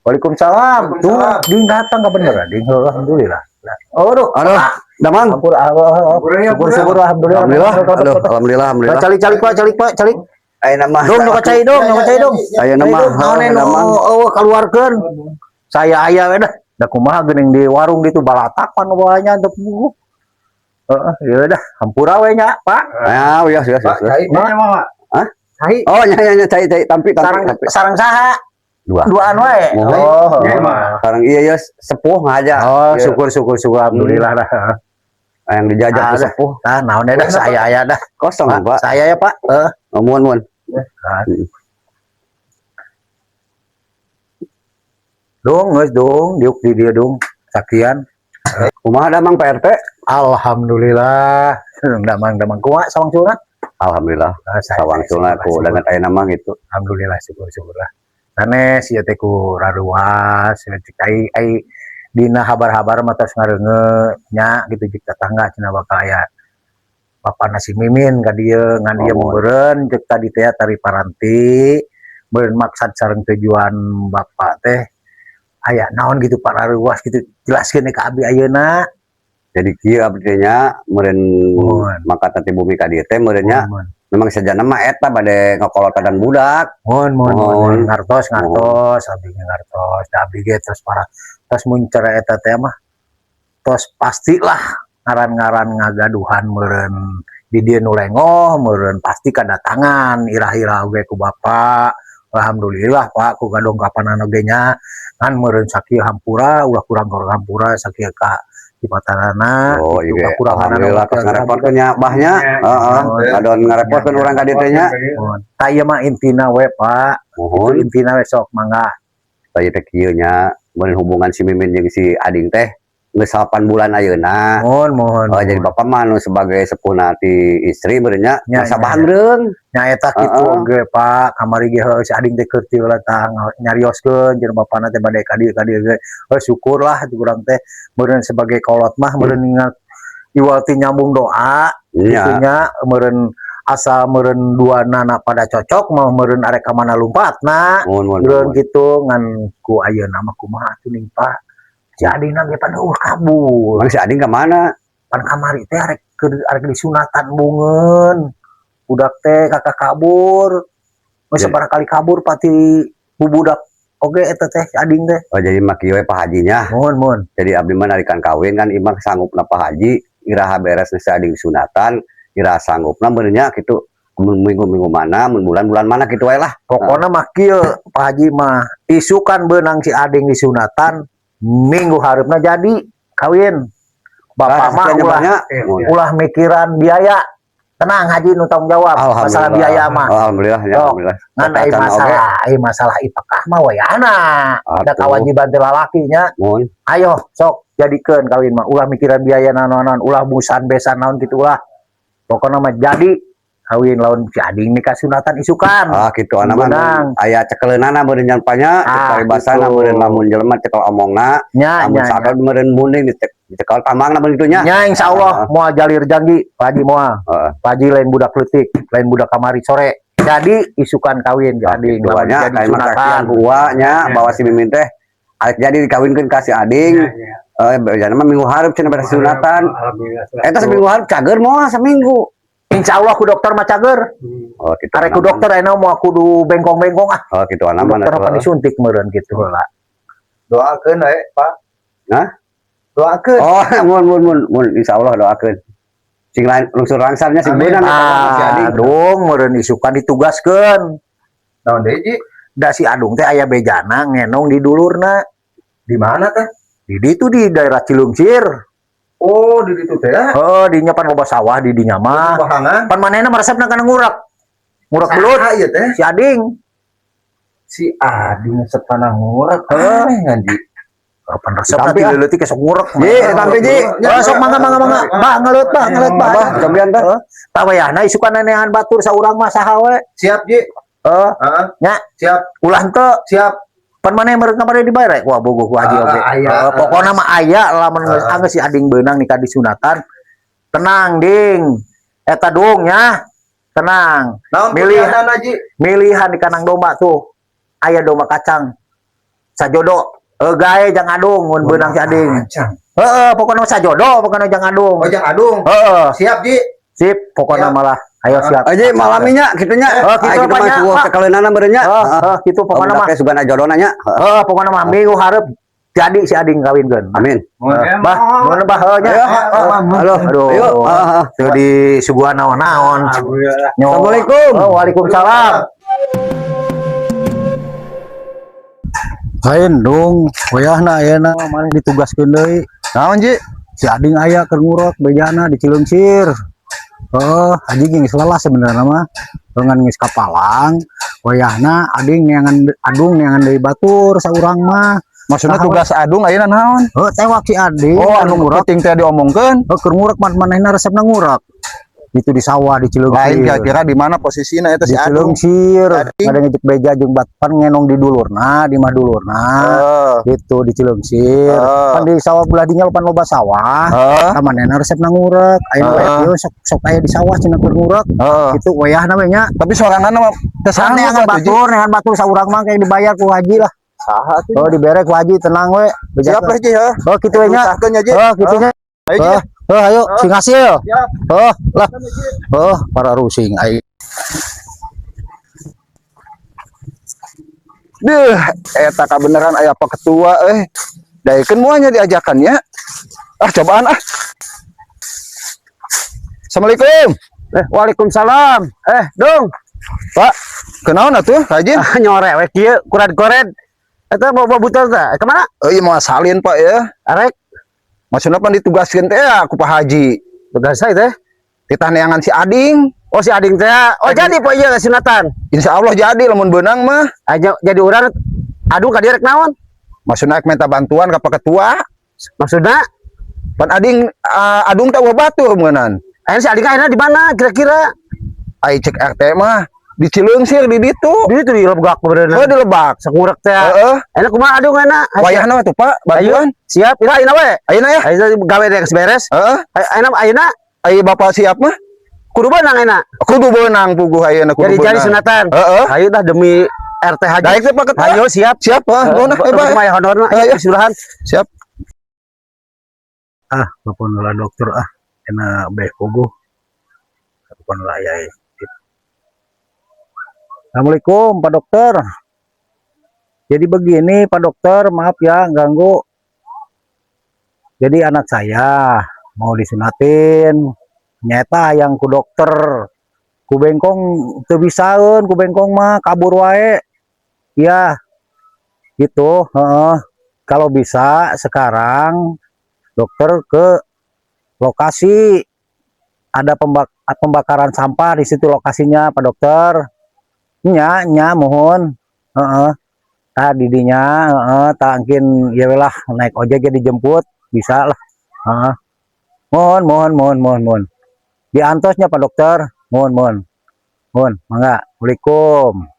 Waalaikumsalam. Tuh, ding datang ka beneran, ding. Alhamdulillah. Aduh, damang. Syukur alhamdulillah. Alhamdulillah. Calik Pak. Ayo nama. Dong, cai dong. Ayo nama. Oh, keluarkan. Saya ayah dah. Da kumaha geuning di warung gitu balatakan wanya untuk buku. Ya udah, hampura we nya, Pak. Ah, iya. Cai mah. Hah? Cai. Oh, nya cai tampi. Sarang saha? Duaan wae. Oh, sekarang iya sepuh aja. Oh, syukur alhamdulillah dah. Yang dijajak ke sepuh. Ah, naon dah saya aya dah. Kosong, Pak. Saya ya, Pak. Muun. Dong, diuk di dia dong. Sakian. Kumaha damang Pak RT? Alhamdulillah. Damang kuat sawang sunat. Alhamdulillah. Sawang sunat ku dengan aya nama gitu. Alhamdulillah syukur lah. Sanes ieu teh ku raruas, ai dina habar-habar mah tos ngareunge nya gitu jeung tetangga cenah bakal aya Bapak nasi mimin ka dieu ngan dieu meureun ceuk tadi teh tari paranti meureun maksad sareng tujuan Bapak teh aya naon gitu Pak raruas gitu jelaskeun ka abi ayeuna. Jadi kieu abdi nya meureun mangkat teh bumi ka dieu teh meureun nya memang sajana mah eta bade ngakolotadan budak. Mohon ngartos abdi ngartos da abdi ge terus para tos mun cara eta teh mah tos pastilah ngaran-ngaran ngagaduhan meureun di dieu nu lengoh meureun pasti kadatangan irah-irah oge ku Bapak. Alhamdulillah Pak ku gadongkapan oge nya kan meureun sakieu hampura ulah kurang hampura sakieu ka di matanana. Oh iya, alhamdulillah tos ngarepotkeun nya bahnya. Heeh, adon ngarepotkeun urang ka dieu teh nya. Tah ieu mah intina we Pak. Itu intina we sok mangga. Tah ieu teh kieu nya mun hubungan si Mimin jeung si Ading teh geus 8 bulan ayeuna. Mohon. Jadi Bapak mah nu sebagai sepuhna ti istri beureuh nya masa bahandreung. Nya eta kitu oge Pak, kamari ge heuh si Ading teh keur ti ulah tah nyarioskeun jeung bapana teh bade ka dieu ge. Syukurlah urang teh meureun sebagai kolot mah meureun ingat iwal ti nyambung doa gitunya meureun asa meureun duana pada cocok mah meureun arek ka mana lumpatna. Meureun kitu ngan ku ayeuna mah kumaha atuh ning Pak. Si Ading ge pada kabur. Mana si Ading ka mana? Pan kamari teh arek disunatan bungeun. Budak teh kakak kabur. Geus sabarangkali kabur pati bubudak oge eta teh si Ading teh. Oh jadi mah kieu Pak Hajinya. Mohon. Jadi abdi mah narikan kawin kan imah sanggupna Pak Haji iraha beres si Ading sunatan, iraha sanggupna beureuh nya kitu minggu mana, bulan mana gitu wae lah. Pokona mah kieu Pak Haji mah isukan beunang si Ading disunatan minggu hareupna jadi kawin. Bapak mah ulah mikiran biaya. Tenang Haji nu tanggung jawab masalah biaya mah. Alhamdulillah ya alhamdulillah. Ngan masalah ipakah mah wayana. Da kewajiban teh lalakinya. Ayo sok jadikeun kawin mah ulah mikiran biaya naon-naon, ulah busan besan naon kitu ulah. Pokona mah jadi kawin lawan si Ading nikah sunatan isukan. Gitu ana mah aya cekeleunana meureun nyampanya, paribasana meureun lamun jelema cekel omongna, lamun sakal meureun munding dicekel tamangna begitu nya. Nya insyaallah moal jalir janji Pak Haji moal. Pak Haji lain budak leutik, lain budak kamari sore. Jadi isukan kawin si Ading jadi sunatan gua nya bawa si Mimin teh arek jadi dikawinkeun ka si Ading. Jangan mah minggu hareup cenah beres sunatan. Eta seminggu hareup cager moal saminggu. Insyaallah ku dokter mah cager. Gitu. Arek ku dokter aya mau kudu bengkong-bengkong gitu ana mah. Dokter apa disuntik meureun kitu heula. Doakeun we, Pak. Hah? Doakeun. Mun insyaallah doakeun. Sing lain lungsur rangsarnya sing beunang si Ading. Dong meureun isukan ditugaskeun. Naon deui Ji? Da si Adung teh aya bejana ngenong di dulurna. Di mana teh? Di ditu di daerah Cilungsir. Oh, di ditu teh. Dinya pan loba sawah di dinya mah. Pan manehna maresepna kana ngurak. Ngurak belut. Ieu teh si Ading. Si Ading resep kana ngurak. Ngan Ji. Kapan resepna ti leuleut ke sok ngurak. Ji, tampi Ji. Sok mangga. Bah ngaleut bah. Cobian teh. Tah wayahna isukan nenehan batur saurang mah saha we. Siap Ji. Nya. Siap. Ulah henteu. Siap. Pan maneh meureun kamari dibayar wah bogoh ku Haji oge. Pokona mah aya lamun geus si Ading beunang nikah disunatan. Tenang ding. Eta dong nya. Tenang. Milihan Haji. Milihan di kandang domba tuh. Aya domba kacang. sajodo gae jang adung mun beunang si ading pokoknya sajodo pokoknya jang adung Ojang Adung. Siap, Ji. sip pokoknya Siap. malah ayo siap Aja malaminya kitunya. kitu Kita mah banyak, suwah Pak. sekaleunana beureunya. gitu pokoknya mah Sugana jodohna nya. pokoknya mah minggu hareup jadi si ading kawinkeun Amin. bah nuhun bah nya Halo. aduh Ayo. teu di suguhan naon-naon Assalamualaikum. waalaikumsalam Kain dong, wayahna ayeuna mah ditugaskeun deui. Naon Ji? Si ading aya keur ngurek bejana di Cileungsir. Aji geus lelah sebenarnya mah. Dengan geus kapalang, wayahna ading neangan adung neangan deui batur saurang mah. Maksudnya tugas adung ayeuna naon? Tewak si ading. Anu ngurek teh diomongkeun. Keur ngurek manehna resepna ngurek. Itu di sawah di Cileungsir. Lain kira-kira di mana posisinya itu si Di Adung? Cileungsir. Ading. Ada ngejek beja jeung batpan ngenong di dulurna, di mah dulurna. Gitu di Cileungsir. Kan di sawah belah dinya pan loba sawah. Tamanena resepna ngurek. Ayeuna we sok aya di sawah cenah keur ngurek. Itu wayahna we nya. Tapi sorangan mah Kesana neangan batur saurang mah kayak dibayar ku haji lah. saha tuh. Dibere ku haji tenang we. Siap lah Ji ya. Kitu we nya. Usahkeun ya Ji. Kitu nya. Ayo Ji. Ayo sing hasil. Siap. Lah. Para rusing ai. Deuh, eta beneran aya apa ketua daekeun moalnya diajakannya. Cobaan Assalamualaikum. Waalaikumsalam. Dong. Pak, kenaon atuh Haji? Nyore we kieu kuran-koren. Eta bawa butar teh. Kemana? Iya mau salin Pak ya. Arek Maksudnya pan ditugaskeun teh aku Pak Haji. tugas saya teh. Kita neangan si Ading. Oh si ading teh. Oh jadi po ieu sunatan. Insya Allah jadi lamun beunang mah. Aja jadi urang aduh ka direk naon? Maksudnya minta bantuan ke Pak Ketua. Maksudna Pan Ading Adung teh batur meunan. si ading ayeuna di mana kira-kira? Ai cek RT mah di Cileungsir di ditu. Di itu di Lebak beneran. Oh di Lebak. Sakurek teh. Heeh. Enak kumaha aduh enak. Wayahna tuh Pak, bantuan. Siap. Ayeuna we. Ayeuna ya. Ayeuna gawe deh beres. Heeh. Ayeuna Ayo Bapak siap mah? kudu beunang enak. Kudu beunang puguh ayeuna kudu beunang. Jadi sunatan. Heeh. Ayo dah demi RT Haji. Daek teh Pak Ketua. Ayo siap. Siap, Nuhun Pak. Honorna Ayo. surahan. Siap. Telepon lah dokter kena puguh. Telepon lah ya. Assalamualaikum Pak Dokter. Jadi begini Pak Dokter, maaf ya ganggu. Jadi anak saya mau disunatin, nyata yang ku dokter, ku bengkong teu bisaeun, ku bengkong mah kabur wae. Ya, gitu. Kalau bisa sekarang dokter ke lokasi, ada pembakaran sampah di situ lokasinya Pak Dokter. Nya mohon. Didinya tangkin ya lah naik ojek jadi dijemput bisa lah. Mohon diantosnya Pak Dokter. Mohon mangga. Assalamualaikum.